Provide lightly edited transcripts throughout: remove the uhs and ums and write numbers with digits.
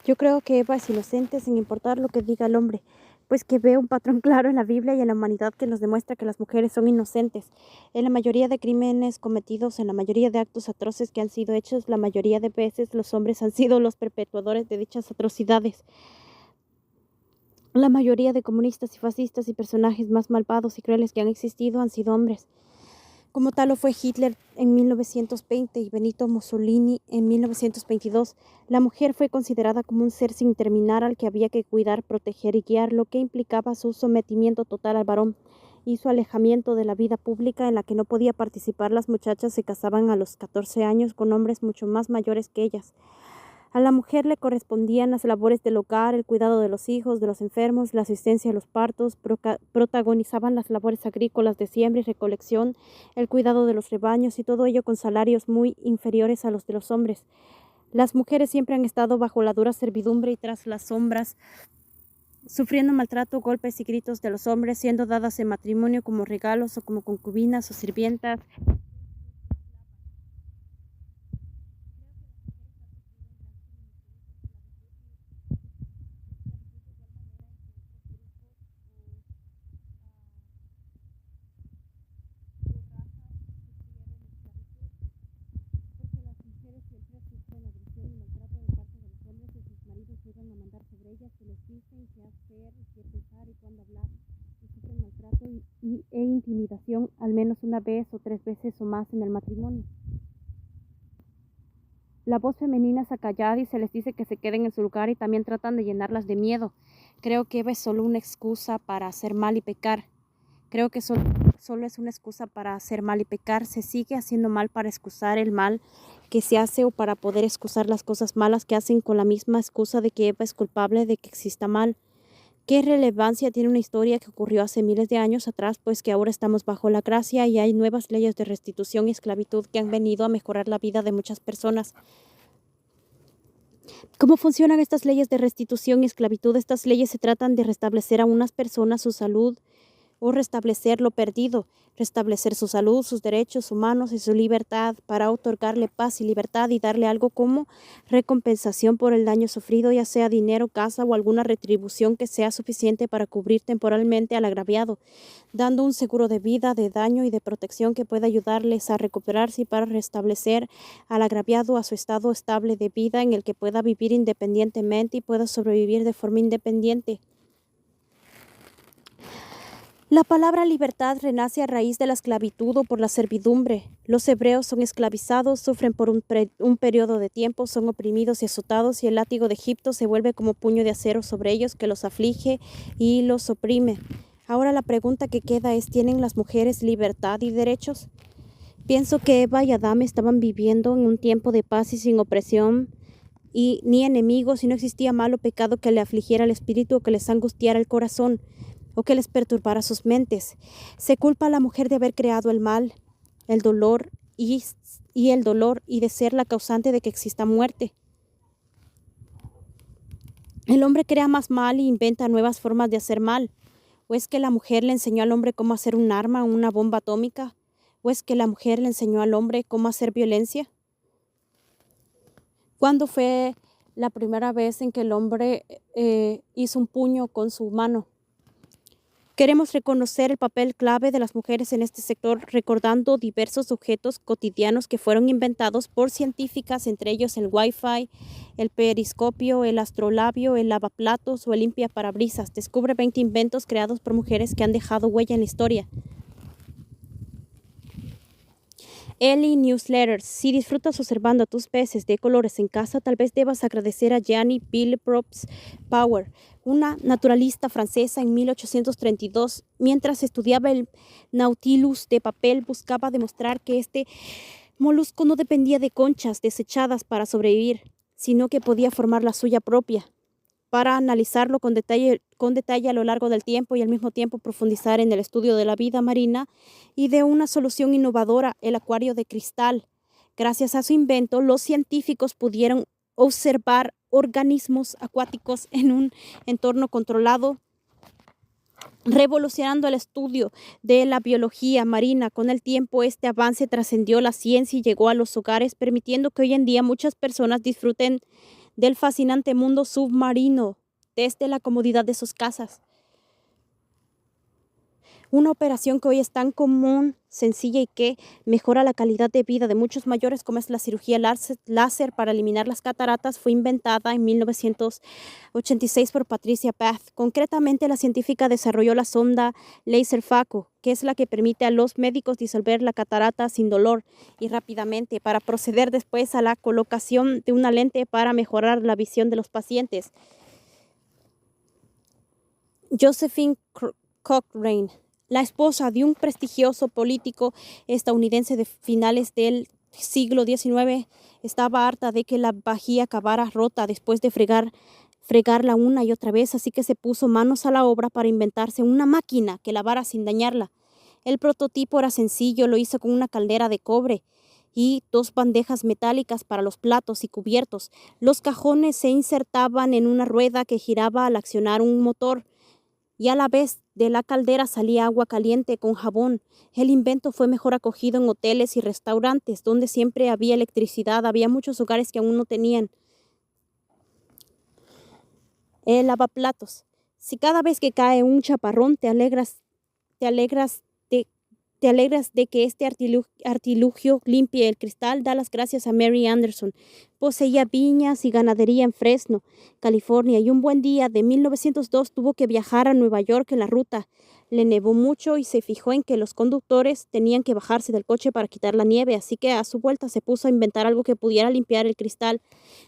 Yo creo que Eva es inocente sin importar lo que diga el hombre, pues que ve un patrón claro en la Biblia y en la humanidad que nos demuestra que las mujeres son inocentes. En la mayoría de crímenes cometidos, en la mayoría de actos atroces que han sido hechos, la mayoría de veces los hombres han sido los perpetuadores de dichas atrocidades. La mayoría de comunistas y fascistas y personajes más malvados y crueles que han existido han sido hombres. Como tal lo fue Hitler en 1920 y Benito Mussolini en 1922. La mujer fue considerada como un ser sin terminar al que había que cuidar, proteger y guiar, lo que implicaba su sometimiento total al varón y su alejamiento de la vida pública en la que no podía participar. Las muchachas se casaban a los 14 años con hombres mucho más mayores que ellas. A la mujer le correspondían las labores del hogar, el cuidado de los hijos, de los enfermos, la asistencia a los partos, protagonizaban las labores agrícolas de siembra y recolección, el cuidado de los rebaños y todo ello con salarios muy inferiores a los de los hombres. Las mujeres siempre han estado bajo la dura servidumbre y tras las sombras, sufriendo maltrato, golpes y gritos de los hombres, siendo dadas en matrimonio como regalos o como concubinas o sirvientas. Porque las mujeres siempre sufren agresión y maltrato de parte de los hombres y sus maridos llegan a mandar sobre ellas, que les dicen qué hacer, qué pensar y cuándo hablar, y sufren maltrato e intimidación al menos una vez o 3 veces o más en el matrimonio. La voz femenina es acallada y se les dice que se queden en su lugar y también tratan de llenarlas de miedo. Creo que Eva es solo una excusa para hacer mal y pecar. Creo que solo es una excusa para hacer mal y pecar. Se sigue haciendo mal para excusar el mal que se hace o para poder excusar las cosas malas que hacen con la misma excusa de que Eva es culpable de que exista mal. ¿Qué relevancia tiene una historia que ocurrió hace miles de años atrás, pues que ahora estamos bajo la gracia y hay nuevas leyes de restitución y esclavitud que han venido a mejorar la vida de muchas personas? ¿Cómo funcionan estas leyes de restitución y esclavitud? Estas leyes se tratan de restablecer a unas personas su salud, o restablecer lo perdido, restablecer su salud, sus derechos humanos y su libertad para otorgarle paz y libertad y darle algo como recompensación por el daño sufrido, ya sea dinero, casa o alguna retribución que sea suficiente para cubrir temporalmente al agraviado, dando un seguro de vida, de daño y de protección que pueda ayudarles a recuperarse y para restablecer al agraviado a su estado estable de vida en el que pueda vivir independientemente y pueda sobrevivir de forma independiente. La palabra libertad renace a raíz de la esclavitud o por la servidumbre. Los hebreos son esclavizados, sufren por un periodo de tiempo, son oprimidos y azotados y el látigo de Egipto se vuelve como puño de acero sobre ellos que los aflige y los oprime. Ahora la pregunta que queda es, ¿tienen las mujeres libertad y derechos? Pienso que Eva y Adán estaban viviendo en un tiempo de paz y sin opresión y ni enemigos y no existía malo pecado que le afligiera el espíritu o que les angustiara el corazón o que les perturbara sus mentes. Se culpa a la mujer de haber creado el mal, el dolor y de ser la causante de que exista muerte. El hombre crea más mal y inventa nuevas formas de hacer mal. ¿O es que la mujer le enseñó al hombre cómo hacer un arma o una bomba atómica? ¿O es que la mujer le enseñó al hombre cómo hacer violencia? ¿Cuándo fue la primera vez en que el hombre hizo un puño con su mano? Queremos reconocer el papel clave de las mujeres en este sector, recordando diversos objetos cotidianos que fueron inventados por científicas, entre ellos el Wi-Fi, el periscopio, el astrolabio, el lavaplatos o el limpiaparabrisas. Descubre 20 inventos creados por mujeres que han dejado huella en la historia. Ellie Newsletters. Si disfrutas observando a tus peces de colores en casa, tal vez debas agradecer a Janie Phillips Power, una naturalista francesa en 1832. Mientras estudiaba el Nautilus de papel, buscaba demostrar que este molusco no dependía de conchas desechadas para sobrevivir, sino que podía formar la suya propia. Para analizarlo con detalle a lo largo del tiempo y al mismo tiempo profundizar en el estudio de la vida marina y de una solución innovadora, el acuario de cristal. Gracias a su invento, los científicos pudieron observar organismos acuáticos en un entorno controlado, revolucionando el estudio de la biología marina. Con el tiempo, este avance trascendió la ciencia y llegó a los hogares, permitiendo que hoy en día muchas personas disfruten del fascinante mundo submarino desde la comodidad de sus casas. Una operación que hoy es tan común, sencilla y que mejora la calidad de vida de muchos mayores, como es la cirugía láser para eliminar las cataratas, fue inventada en 1986 por Patricia Path. Concretamente, la científica desarrolló la sonda láser Phaco, que es la que permite a los médicos disolver la catarata sin dolor y rápidamente, para proceder después a la colocación de una lente para mejorar la visión de los pacientes. Josephine Cochrane, la esposa de un prestigioso político estadounidense de finales del siglo XIX, estaba harta de que la vajilla acabara rota después de fregarla una y otra vez, así que se puso manos a la obra para inventarse una máquina que lavara sin dañarla. El prototipo era sencillo, lo hizo con una caldera de cobre y 2 bandejas metálicas para los platos y cubiertos. Los cajones se insertaban en una rueda que giraba al accionar un motor, y a la vez de la caldera salía agua caliente con jabón. El invento fue mejor acogido en hoteles y restaurantes, donde siempre había electricidad. Había muchos hogares que aún no tenían lavaplatos. Si cada vez que cae un chaparrón te alegras de que este artilugio limpie el cristal, da las gracias a Mary Anderson. Poseía viñas y ganadería en Fresno, California, y un buen día de 1902 tuvo que viajar a Nueva York en la ruta. Le nevó mucho y se fijó en que los conductores tenían que bajarse del coche para quitar la nieve, así que a su vuelta se puso a inventar algo que pudiera limpiar el cristal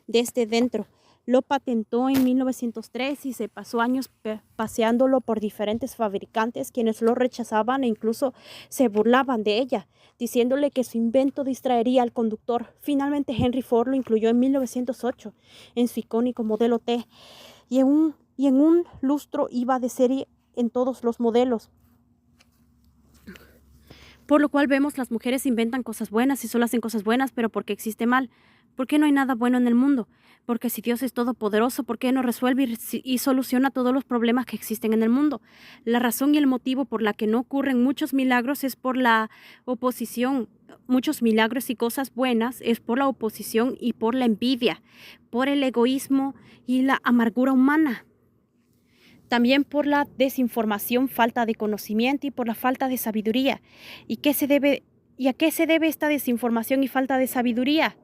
desde dentro. Lo patentó en 1903 y se pasó años paseándolo por diferentes fabricantes, quienes lo rechazaban e incluso se burlaban de ella, diciéndole que su invento distraería al conductor. Finalmente Henry Ford lo incluyó en 1908 en su icónico modelo T, y en un lustro iba de serie en todos los modelos. Por lo cual vemos, las mujeres inventan cosas buenas y solo hacen cosas buenas, pero porque existe mal. ¿Por qué no hay nada bueno en el mundo? Porque si Dios es todopoderoso, ¿por qué no resuelve y soluciona todos los problemas que existen en el mundo? La razón y el motivo por la que no ocurren muchos milagros es por la oposición. Muchos milagros y cosas buenas es por la oposición y por la envidia, por el egoísmo y la amargura humana. También por la desinformación, falta de conocimiento y por la falta de sabiduría. ¿Y a qué se debe esta desinformación y falta de sabiduría?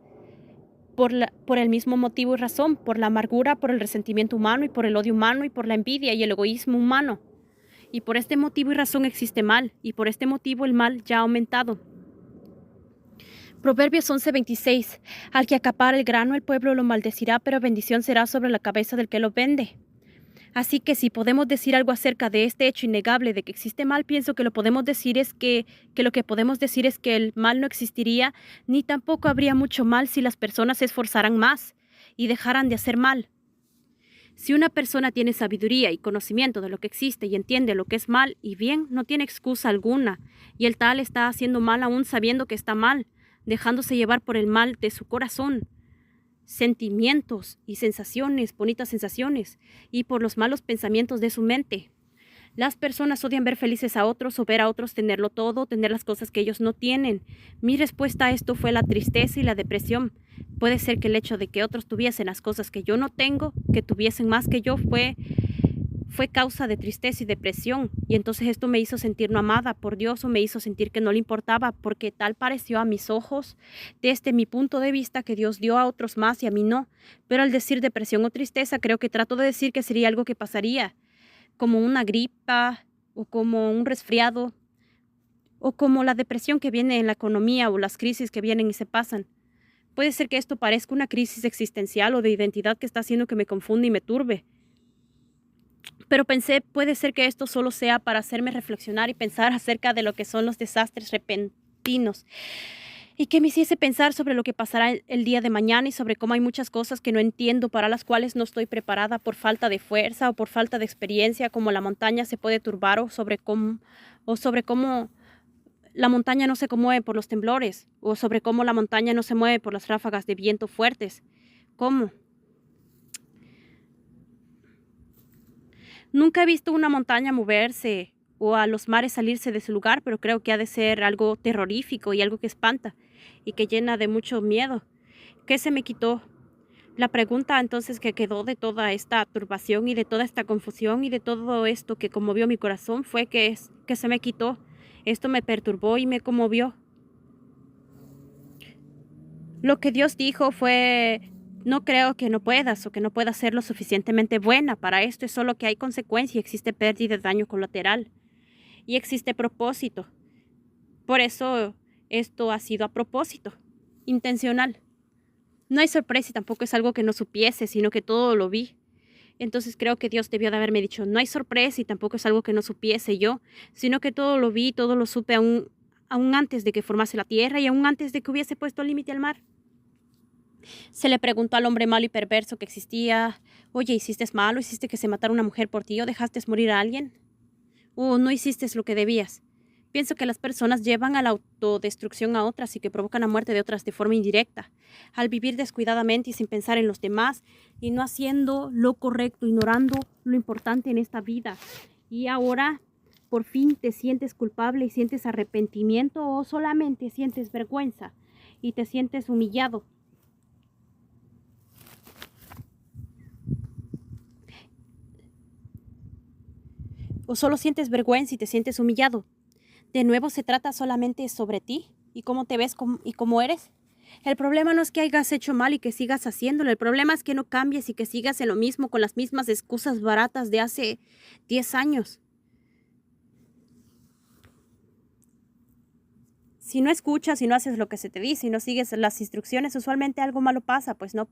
Por el mismo motivo y razón, por la amargura, por el resentimiento humano y por el odio humano y por la envidia y el egoísmo humano. Y por este motivo y razón existe mal, y por este motivo el mal ya ha aumentado. Proverbios 11:26. Al que acapara el grano el pueblo lo maldecirá, pero bendición será sobre la cabeza del que lo vende. Así que si podemos decir algo acerca de este hecho innegable de que existe mal, pienso que lo podemos decir es que lo que podemos decir es que el mal no existiría, ni tampoco habría mucho mal si las personas se esforzaran más y dejaran de hacer mal. Si una persona tiene sabiduría y conocimiento de lo que existe y entiende lo que es mal y bien, no tiene excusa alguna, y el tal está haciendo mal aún sabiendo que está mal, dejándose llevar por el mal de su corazón, sentimientos y sensaciones, bonitas sensaciones, y por los malos pensamientos de su mente. Las personas odian ver felices a otros o ver a otros tenerlo todo, tener las cosas que ellos no tienen. Mi respuesta a esto fue la tristeza y la depresión. Puede ser que el hecho de que otros tuviesen las cosas que yo no tengo, que tuviesen más que yo, fue causa de tristeza y depresión, y entonces esto me hizo sentir no amada por Dios, o me hizo sentir que no le importaba, porque tal pareció a mis ojos, desde mi punto de vista, que Dios dio a otros más y a mí no. Pero al decir depresión o tristeza, creo que trato de decir que sería algo que pasaría, como una gripa, o como un resfriado, o como la depresión que viene en la economía, o las crisis que vienen y se pasan. Puede ser que esto parezca una crisis existencial o de identidad que está haciendo que me confunda y me turbe. Pero pensé, puede ser que esto solo sea para hacerme reflexionar y pensar acerca de lo que son los desastres repentinos, y que me hiciese pensar sobre lo que pasará el día de mañana y sobre cómo hay muchas cosas que no entiendo, para las cuales no estoy preparada por falta de fuerza o por falta de experiencia, como la montaña se puede turbar, o sobre cómo la montaña no se conmueve por los temblores, o sobre cómo la montaña no se mueve por las ráfagas de viento fuertes. ¿Cómo? Nunca he visto una montaña moverse o a los mares salirse de su lugar, pero creo que ha de ser algo terrorífico y algo que espanta y que llena de mucho miedo. ¿Qué se me quitó? La pregunta entonces que quedó de toda esta turbación y de toda esta confusión y de todo esto que conmovió mi corazón fue que se me quitó. Esto me perturbó y me conmovió. Lo que Dios dijo fue: no creo que no puedas o que no puedas ser lo suficientemente buena para esto, es solo que hay consecuencia, existe pérdida y daño colateral y existe propósito. Por eso esto ha sido a propósito, intencional. No hay sorpresa y tampoco es algo que no supiese, sino que todo lo vi. Entonces creo que Dios debió de haberme dicho: no hay sorpresa y tampoco es algo que no supiese yo, sino que todo lo vi, todo lo supe aún antes de que formase la tierra y aún antes de que hubiese puesto límite al mar. Se le preguntó al hombre malo y perverso que existía: oye, ¿hiciste malo? ¿Hiciste que se matara una mujer por ti? ¿O dejaste morir a alguien? ¿O no hiciste lo que debías? Pienso que las personas llevan a la autodestrucción a otras y que provocan la muerte de otras de forma indirecta, al vivir descuidadamente y sin pensar en los demás y no haciendo lo correcto, ignorando lo importante en esta vida. Y ahora, por fin, te sientes culpable y sientes arrepentimiento, o solamente sientes vergüenza y te sientes humillado. O solo sientes vergüenza y te sientes humillado. De nuevo se trata solamente sobre ti y cómo te ves y cómo eres. El problema no es que hayas hecho mal y que sigas haciéndolo. El problema es que no cambies y que sigas en lo mismo con las mismas excusas baratas de hace 10 años. Si no escuchas y no haces lo que se te dice y no sigues las instrucciones, usualmente algo malo pasa, pues no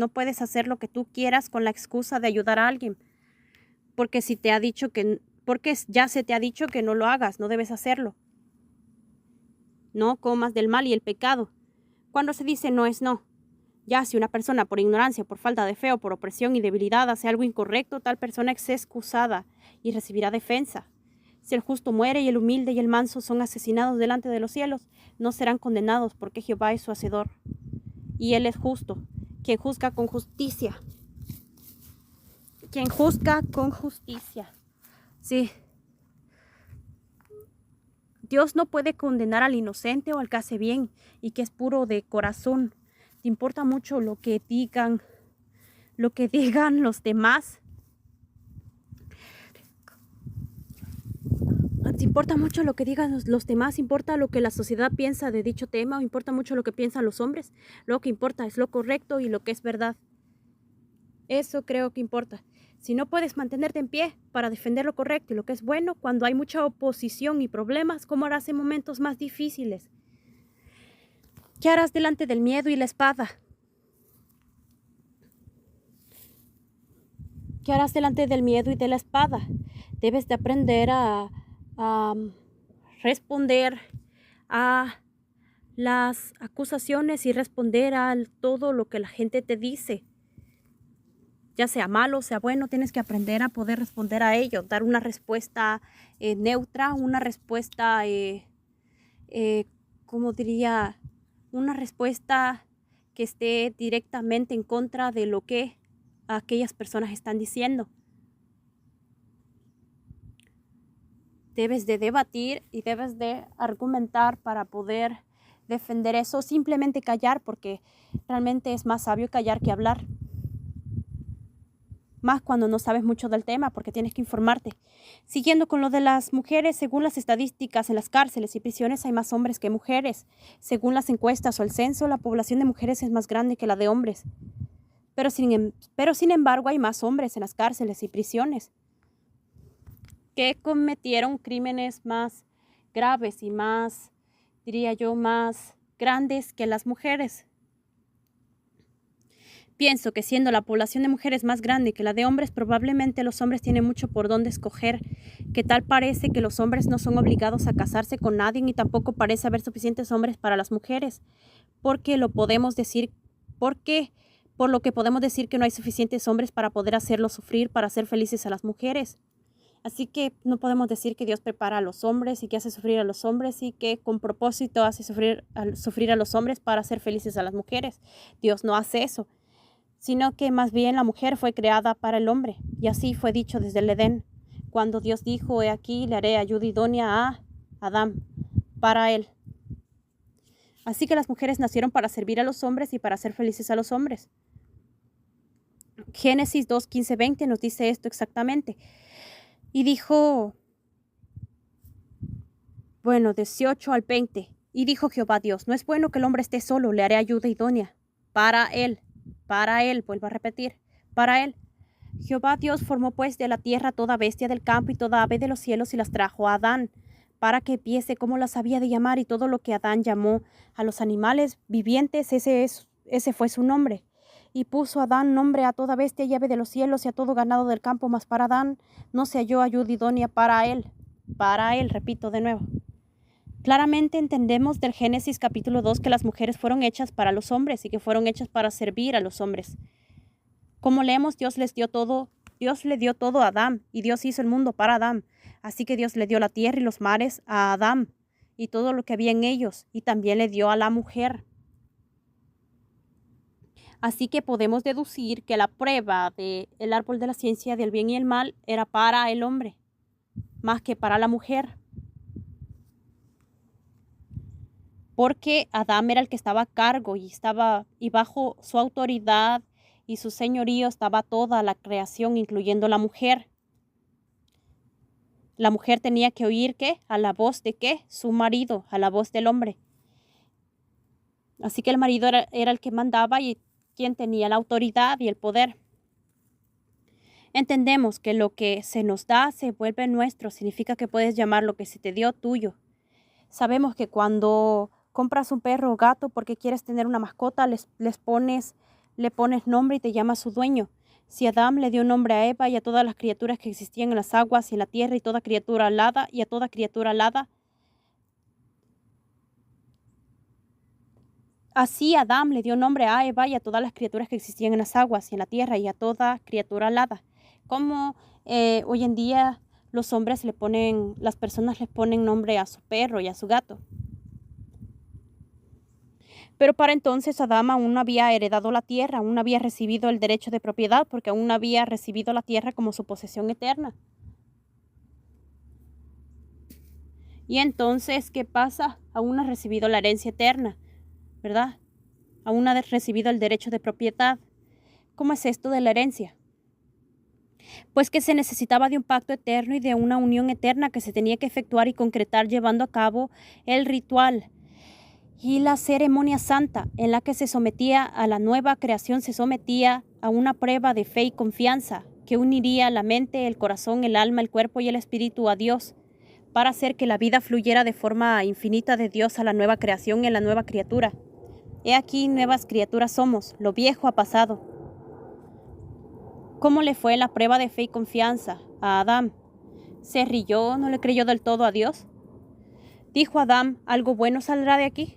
puedes hacer lo que tú quieras con la excusa de ayudar a alguien. Porque ya se te ha dicho que no lo hagas, no debes hacerlo. No comas del mal y el pecado. Cuando se dice no es no. Ya si una persona por ignorancia, por falta de fe o por opresión y debilidad hace algo incorrecto, tal persona es excusada y recibirá defensa. Si el justo muere y el humilde y el manso son asesinados delante de los cielos, no serán condenados, porque Jehová es su hacedor. Y Él es justo, quien juzga con justicia. Quien juzga con justicia. Sí. Dios no puede condenar al inocente o al que hace bien y que es puro de corazón. ¿Te importa mucho lo que digan los demás? ¿Te importa mucho lo que digan los demás? ¿Importa lo que la sociedad piensa de dicho tema? ¿O importa mucho lo que piensan los hombres? Lo que importa es lo correcto y lo que es verdad. Eso creo que importa. Si no puedes mantenerte en pie para defender lo correcto y lo que es bueno, cuando hay mucha oposición y problemas, ¿cómo harás en momentos más difíciles? ¿Qué harás delante del miedo y la espada? ¿Qué harás delante del miedo y de la espada? Debes de aprender a responder a las acusaciones y responder a todo lo que la gente te dice. Ya sea malo, sea bueno, tienes que aprender a poder responder a ello, dar una respuesta neutra, una respuesta, ¿cómo diría? Una respuesta que esté directamente en contra de lo que aquellas personas están diciendo. Debes de debatir y debes de argumentar para poder defender eso. Simplemente callar, porque realmente es más sabio callar que hablar. Más cuando no sabes mucho del tema, porque tienes que informarte. Siguiendo con lo de las mujeres, según las estadísticas, en las cárceles y prisiones hay más hombres que mujeres. Según las encuestas o el censo, la población de mujeres es más grande que la de hombres. Pero sin embargo, hay más hombres en las cárceles y prisiones que cometieron crímenes más graves y más, diría yo, más grandes que las mujeres. Pienso que siendo la población de mujeres más grande que la de hombres, probablemente los hombres tienen mucho por dónde escoger, que tal parece que los hombres no son obligados a casarse con nadie, ni tampoco parece haber suficientes hombres para las mujeres, por lo que podemos decir que no hay suficientes hombres para poder hacerlos sufrir, para hacer felices a las mujeres. Así que no podemos decir que Dios prepara a los hombres y que hace sufrir a los hombres y que con propósito hace sufrir a los hombres para hacer felices a las mujeres. Dios no hace eso, sino que más bien la mujer fue creada para el hombre. Y así fue dicho desde el Edén, cuando Dios dijo: he aquí, le haré ayuda idónea a Adán para él. Así que las mujeres nacieron para servir a los hombres y para hacer felices a los hombres. Génesis 2, 15, 20 nos dice esto exactamente. Y dijo, 18 al 20. Y dijo Jehová Dios, no es bueno que el hombre esté solo, le haré ayuda idónea para él, vuelvo a repetir, para él. Jehová Dios formó pues de la tierra toda bestia del campo y toda ave de los cielos y las trajo a Adán, para que viese cómo las había de llamar, y todo lo que Adán llamó a los animales vivientes, ese fue su nombre. Y puso Adán nombre a toda bestia y ave de los cielos y a todo ganado del campo, mas para Adán no se halló ayuda idónea para él, repito de nuevo. Claramente entendemos del Génesis capítulo 2 que las mujeres fueron hechas para los hombres y que fueron hechas para servir a los hombres. Como leemos, Dios le dio todo a Adán, y Dios hizo el mundo para Adán. Así que Dios le dio la tierra y los mares a Adán y todo lo que había en ellos, y también le dio a la mujer. Así que podemos deducir que la prueba del árbol de la ciencia del bien y el mal era para el hombre, más que para la mujer. Porque Adán era el que estaba a cargo y bajo su autoridad y su señorío estaba toda la creación, incluyendo la mujer. La mujer tenía que oír ¿qué? A la voz de ¿qué? Su marido, a la voz del hombre. Así que el marido era el que mandaba y quien tenía la autoridad y el poder. Entendemos que lo que se nos da se vuelve nuestro. Significa que puedes llamar lo que se te dio tuyo. Sabemos que cuando compras un perro o gato porque quieres tener una mascota, le pones nombre y te llamas su dueño. Si Adán le dio nombre a Eva y a todas las criaturas que existían en las aguas y en la tierra y toda criatura alada y a toda criatura alada, así Adán le dio nombre a Eva y a todas las criaturas que existían en las aguas y en la tierra y a toda criatura alada. Como hoy en día las personas les ponen nombre a su perro y a su gato. Pero para entonces Adán aún no había heredado la tierra, aún no había recibido el derecho de propiedad, porque aún no había recibido la tierra como su posesión eterna. Y entonces, ¿qué pasa? Aún no ha recibido la herencia eterna, ¿verdad? Aún no ha recibido el derecho de propiedad. ¿Cómo es esto de la herencia? Pues que se necesitaba de un pacto eterno y de una unión eterna que se tenía que efectuar y concretar llevando a cabo el ritual y la ceremonia santa en la que se sometía a la nueva creación, se sometía a una prueba de fe y confianza que uniría la mente, el corazón, el alma, el cuerpo y el espíritu a Dios para hacer que la vida fluyera de forma infinita de Dios a la nueva creación y a la nueva criatura. He aquí nuevas criaturas somos, lo viejo ha pasado. ¿Cómo le fue la prueba de fe y confianza a Adán? ¿Se rió? ¿No le creyó del todo a Dios? ¿Dijo Adán, algo bueno saldrá de aquí?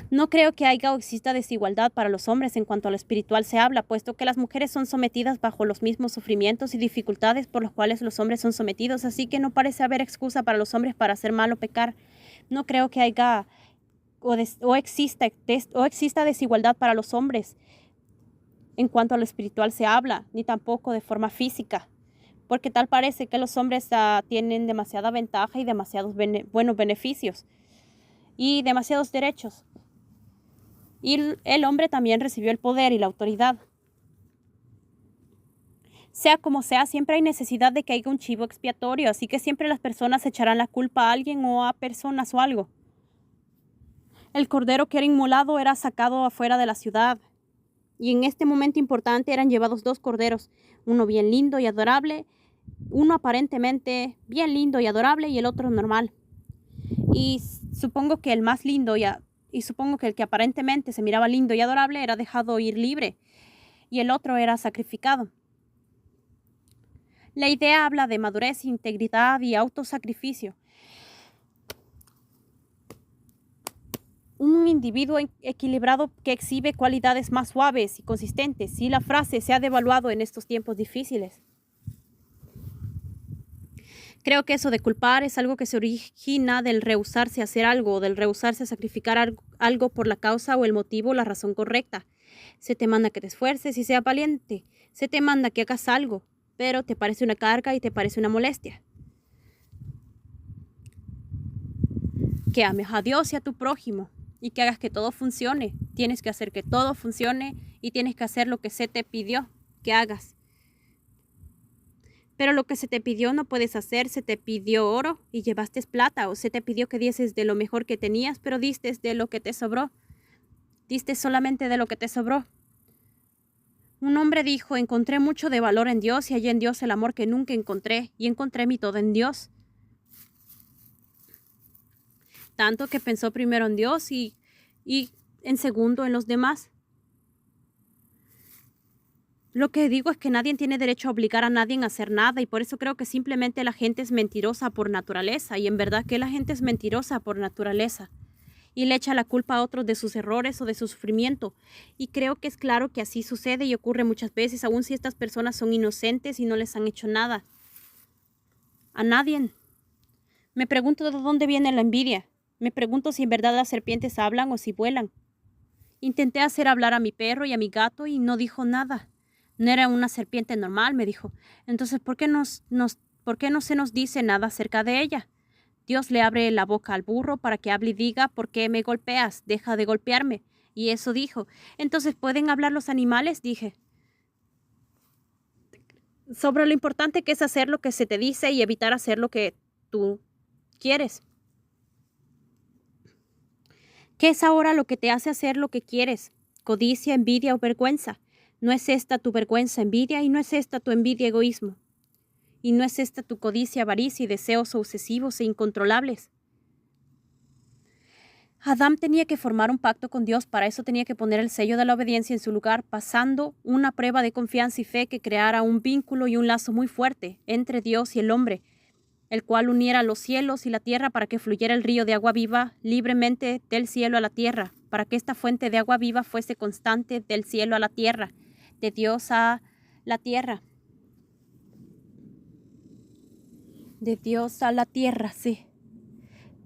No creo que haya o exista desigualdad para los hombres en cuanto a lo espiritual se habla, puesto que las mujeres son sometidas bajo los mismos sufrimientos y dificultades por los cuales los hombres son sometidos, así que no parece haber excusa para los hombres para hacer mal o pecar. No creo que haya o exista desigualdad para los hombres en cuanto a lo espiritual se habla, ni tampoco de forma física, porque tal parece que los hombres tienen demasiada ventaja y demasiados buenos beneficios y demasiados derechos. Y el hombre también recibió el poder y la autoridad. Sea como sea, siempre hay necesidad de que haya un chivo expiatorio, así que siempre las personas echarán la culpa a alguien o a personas o algo. El cordero que era inmolado era sacado afuera de la ciudad, y en este momento importante eran llevados 2 corderos, uno bien lindo y adorable, uno aparentemente bien lindo y adorable y el otro normal. Y supongo que el más lindo y supongo que el que aparentemente se miraba lindo y adorable era dejado ir libre y el otro era sacrificado. La idea habla de madurez, integridad y autosacrificio. Un individuo equilibrado que exhibe cualidades más suaves y consistentes, y la frase se ha devaluado en estos tiempos difíciles. Creo que eso de culpar es algo que se origina del rehusarse a hacer algo, o del rehusarse a sacrificar algo por la causa o el motivo o la razón correcta. Se te manda que te esfuerces y seas valiente. Se te manda que hagas algo, pero te parece una carga y te parece una molestia. Que ames a Dios y a tu prójimo. y que hagas que todo funcione. Tienes que hacer que todo funcione y tienes que hacer lo que se te pidió que hagas. Pero lo que se te pidió no puedes hacer. Se te pidió oro y llevaste plata, o se te pidió que dieses de lo mejor que tenías, pero diste de lo que te sobró. Diste solamente de lo que te sobró. Un hombre dijo: encontré mucho de valor en Dios y hallé en Dios el amor que nunca encontré, y encontré mi todo en Dios. Tanto que pensó primero en Dios y en segundo en los demás. Lo que digo es que nadie tiene derecho a obligar a nadie a hacer nada, y por eso creo que simplemente la gente es mentirosa por naturaleza, y en verdad que la gente es mentirosa por naturaleza. Y le echa la culpa a otros de sus errores o de su sufrimiento. Y creo que es claro que así sucede y ocurre muchas veces, aun si estas personas son inocentes y no les han hecho nada. A nadie. Me pregunto de dónde viene la envidia. Me pregunto si en verdad las serpientes hablan o si vuelan. Intenté hacer hablar a mi perro y a mi gato y no dijo nada. No era una serpiente normal, me dijo. Entonces, ¿por qué no se nos dice nada acerca de ella? Dios le abre la boca al burro para que hable y diga: ¿por qué me golpeas? Deja de golpearme. Y eso dijo. Entonces, ¿pueden hablar los animales? Dije. Sobre lo importante que es hacer lo que se te dice y evitar hacer lo que tú quieres. ¿Qué es ahora lo que te hace hacer lo que quieres? ¿Codicia, envidia o vergüenza? ¿No es esta tu vergüenza, envidia? ¿Y no es esta tu envidia, egoísmo? ¿Y no es esta tu codicia, avaricia y deseos obsesivos e incontrolables? Adán tenía que formar un pacto con Dios. Para eso tenía que poner el sello de la obediencia en su lugar, pasando una prueba de confianza y fe que creara un vínculo y un lazo muy fuerte entre Dios y el hombre, el cual uniera los cielos y la tierra para que fluyera el río de agua viva libremente del cielo a la tierra, para que esta fuente de agua viva fuese constante del cielo a la tierra, de Dios a la tierra. De Dios a la tierra, sí.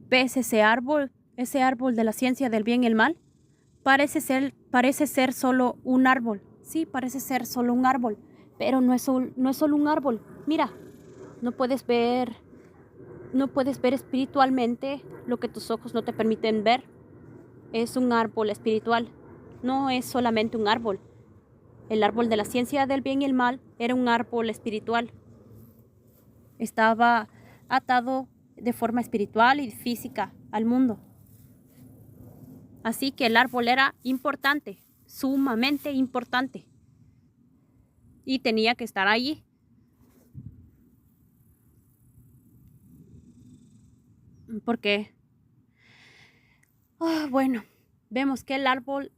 ¿Ves ese árbol de la ciencia del bien y el mal? Parece ser solo un árbol. Sí, parece ser solo un árbol, pero no es solo un árbol. Mira, no puedes ver espiritualmente lo que tus ojos no te permiten ver. Es un árbol espiritual. No es solamente un árbol. El árbol de la ciencia del bien y el mal era un árbol espiritual. Estaba atado de forma espiritual y física al mundo. Así que el árbol era importante, sumamente importante. Y tenía que estar allí. ¿Por qué? Bueno, vemos que el árbol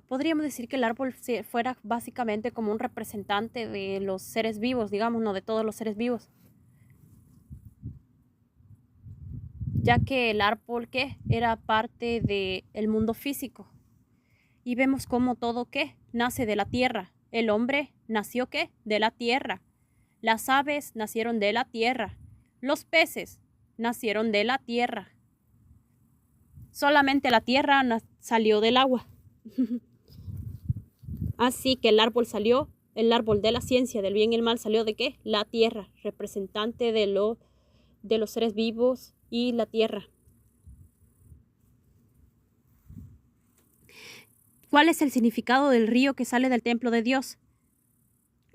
podríamos decir que el árbol fuera básicamente como un representante de los seres vivos, digamos, no de todos los seres vivos. Ya que el árbol, era parte del mundo físico. Y vemos cómo todo, nace de la tierra. El hombre nació, de la tierra. Las aves nacieron de la tierra. Los peces nacieron de la tierra. Solamente la tierra salió del agua. Así que el árbol de la ciencia del bien y el mal salió de la tierra, representante de los seres vivos y la tierra. ¿Cuál es el significado del río que sale del templo de Dios?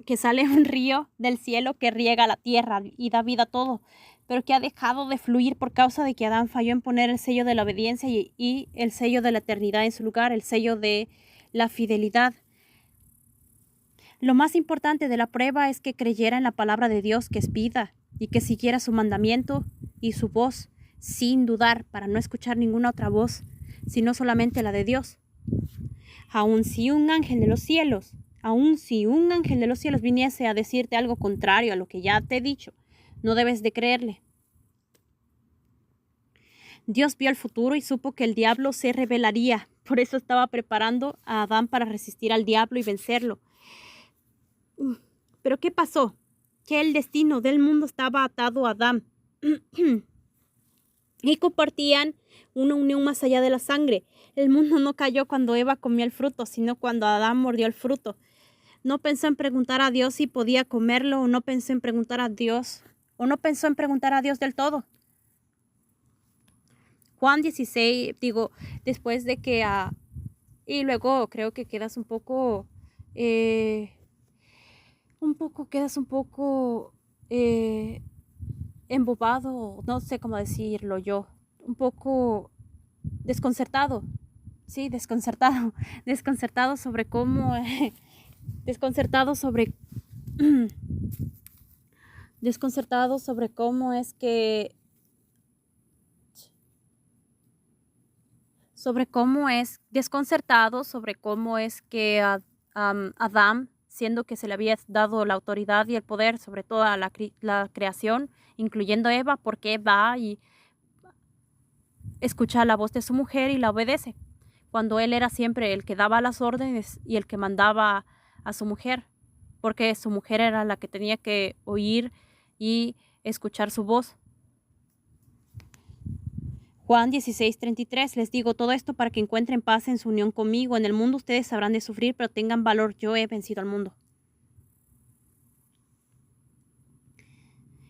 Que sale un río del cielo que riega la tierra y da vida a todo, pero que ha dejado de fluir por causa de que Adán falló en poner el sello de la obediencia y el sello de la eternidad en su lugar, el sello de la fidelidad. Lo más importante de la prueba es que creyera en la palabra de Dios, que es vida, y que siguiera su mandamiento y su voz sin dudar, para no escuchar ninguna otra voz, sino solamente la de Dios. Aun si un ángel de los cielos viniese a decirte algo contrario a lo que ya te he dicho, no debes de creerle. Dios vio el futuro y supo que el diablo se rebelaría. Por eso estaba preparando a Adán para resistir al diablo y vencerlo. ¿Pero qué pasó? Que el destino del mundo estaba atado a Adán. Y compartían una unión más allá de la sangre. El mundo no cayó cuando Eva comió el fruto, sino cuando Adán mordió el fruto. No pensó en preguntar a Dios si podía comerlo, o no pensó en preguntar a Dios del todo. Juan 16, digo, después de que, y luego creo que quedas un poco, embobado, no sé cómo decirlo yo, un poco desconcertado, sí, desconcertado, desconcertado sobre cómo, desconcertado sobre, desconcertado sobre cómo es que, desconcertado sobre cómo es que Adán, siendo que se le había dado la autoridad y el poder sobre toda la creación, incluyendo Eva, porque va y escucha la voz de su mujer y la obedece, cuando él era siempre el que daba las órdenes y el que mandaba a su mujer, porque su mujer era la que tenía que oír y escuchar su voz. Juan 16:33, les digo todo esto para que encuentren paz en su unión conmigo. En el mundo ustedes habrán de sufrir, pero tengan valor, yo he vencido al mundo.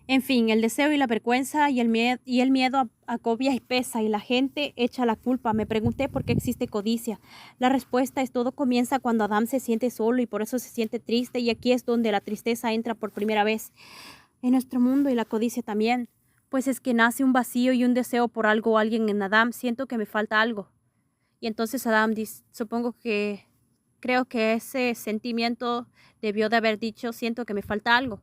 En fin, el deseo y la vergüenza y el miedo agobia y pesa, y la gente echa la culpa. Me pregunté por qué existe codicia. La respuesta es: todo comienza cuando Adán se siente solo y por eso se siente triste, y aquí es donde la tristeza entra por primera vez en nuestro mundo, y la codicia también. Pues es que nace un vacío y un deseo por algo o alguien en Adán. Siento que me falta algo. Y entonces Adán dice, creo que ese sentimiento debió de haber dicho: siento que me falta algo.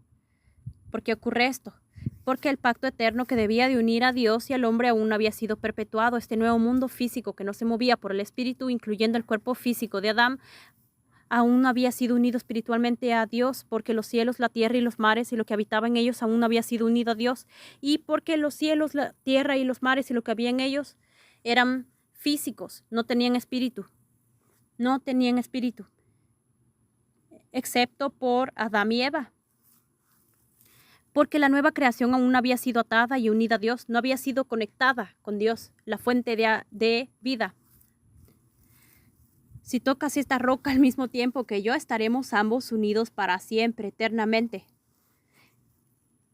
¿Por qué ocurre esto? Porque el pacto eterno que debía de unir a Dios y al hombre aún no había sido perpetuado. Este nuevo mundo físico que no se movía por el espíritu, incluyendo el cuerpo físico de Adán, aún no había sido unido espiritualmente a Dios, porque los cielos, la tierra y los mares y lo que habitaba en ellos aún no había sido unido a Dios, y porque los cielos, la tierra y los mares y lo que había en ellos eran físicos, no tenían espíritu, excepto por Adán y Eva. Porque la nueva creación aún no había sido atada y unida a Dios, no había sido conectada con Dios, la fuente de vida. Si tocas esta roca al mismo tiempo que yo, estaremos ambos unidos para siempre, eternamente.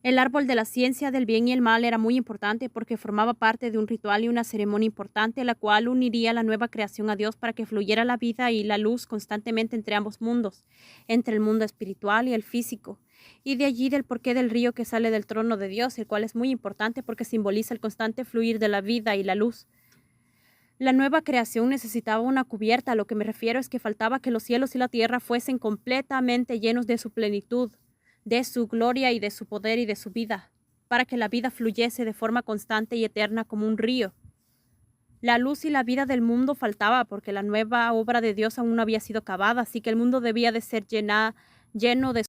El árbol de la ciencia del bien y el mal era muy importante porque formaba parte de un ritual y una ceremonia importante, la cual uniría la nueva creación a Dios para que fluyera la vida y la luz constantemente entre ambos mundos, entre el mundo espiritual y el físico. Y de allí del porqué del río que sale del trono de Dios, el cual es muy importante porque simboliza el constante fluir de la vida y la luz. La nueva creación necesitaba una cubierta. A lo que me refiero es que faltaba que los cielos y la tierra fuesen completamente llenos de su plenitud, de su gloria y de su poder y de su vida, para que la vida fluyese de forma constante y eterna como un río. La luz y la vida del mundo faltaba porque la nueva obra de Dios aún no había sido acabada, así que el mundo debía de ser lleno de